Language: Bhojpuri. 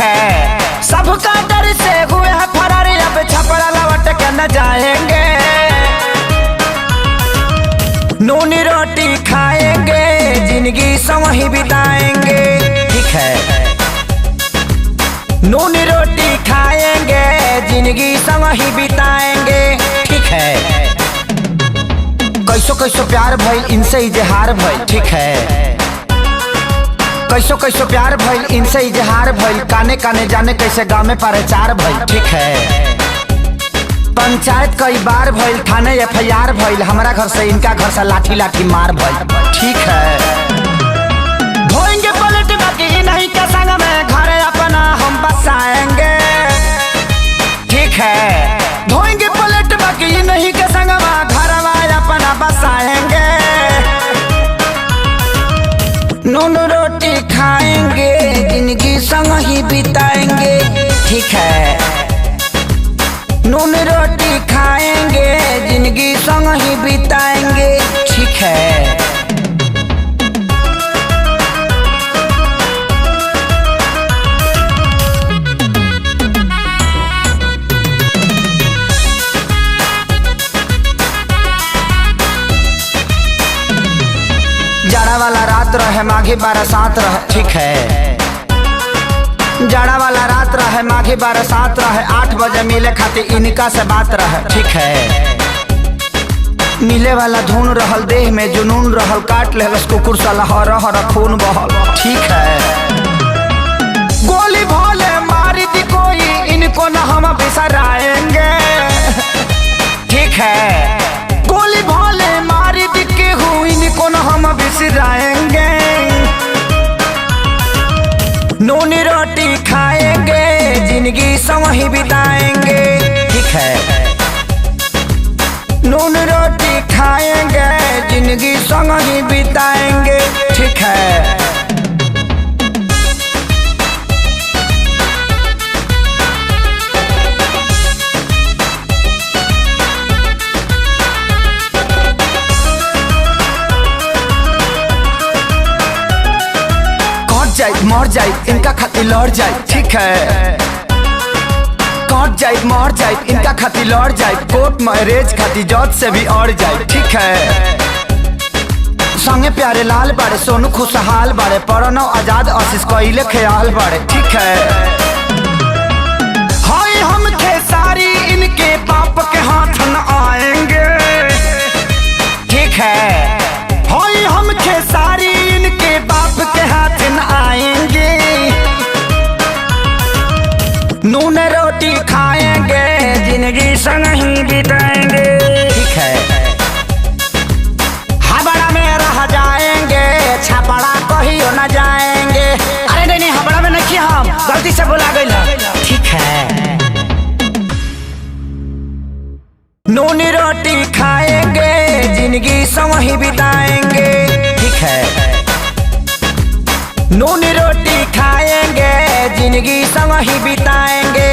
है। सबका डर से हुए हैं फरार, अब छपरा लौट के न जाएंगे। नूनी रोटी खाएंगे, जिंदगी संग ही बिताएंगे। ठीक है, नूनी रोटी खाएंगे, जिंदगी संग ही बिताएंगे। ठीक है, कैसो कैसो प्यार भइल इनसे इजहार भइल। ठीक है, कैसो कैसो प्यार भइल इनसे इजहार भइल। काने काने जाने कैसे गाँव में प्रचार भइल। ठीक है, पंचायत कई बार भइल, थाने FIR भइल। हमारा घर से इनका घर से लाठी लाठी मार भइल। ठीक है, धोएंगे पलट बाकी नहीं के संग में, घर अपना हम बसाएंगे। ठीक है, धोएंगे पलट बाकी नहीं के संग में, घर अपना बसाएंगे। नून रोटी खाएंगे, जिंदगी संग ही बिताएंगे। ठीक है, नून रोटी खाएंगे, जिंदगी संग ही बिताएंगे। ठीक है, जाड़ा वाला रात रहे माघी बरसात रहे। ठीक है, जाड़ा वाला रात रहे माघी बरसात रहे। 8 बजे मिले खातिर इनका से बात रहे। ठीक है, मिले वाला धुन रहल, देह में जुनून रहल। काट ले कुकुर साला हर हर खून बहल। ठीक है, गोली भोले मारी दी कोई, इनको न हम बिसराएंगे। ठीक है, गोली भोले मारी दी केहू, इनको न हम बिसराएंगे। नूनी रोटी खाएंगे, जिंदगी संग ही बिताएंगे। ठीक है, नून रोटी खाएंगे, जिंदगी संग ही बिताएंगे। ठीक है, मर जाए इनका खातिर लड़ जाए। ठीक है, कट जाए मर जाए इनका खातिर लड़ जाए। कोर्ट मैरिज खातिर जज से भी अड़ जाए। ठीक है, संगे प्यारे लाल बाड़े, सोनू खुशहाल बाड़े, प्रणव आजाद आशीष कइले ख्याल बाड़े। ठीक है, हाय हम खेसारी इनके बाप के हाथ न आएंगे। ठीक है, हाय हम खेसारी इनके बाप के हाथ न आएंगे। नून रोटी खाएंगे, जिंदगी संग ही बिताएंगे। ठीक है, हबड़ा में रह जाएंगे, छपड़ा कहियो न जाएंगे। अरे नहीं हबड़ा में नहीं, हम गलती से बुला गए। ठीक है, नूनी रोटी खाएंगे, जिंदगी संग ही बिताएंगे। ठीक है, नूनी रोटी खाएंगे, जिंदगी संग ही बिताएंगे।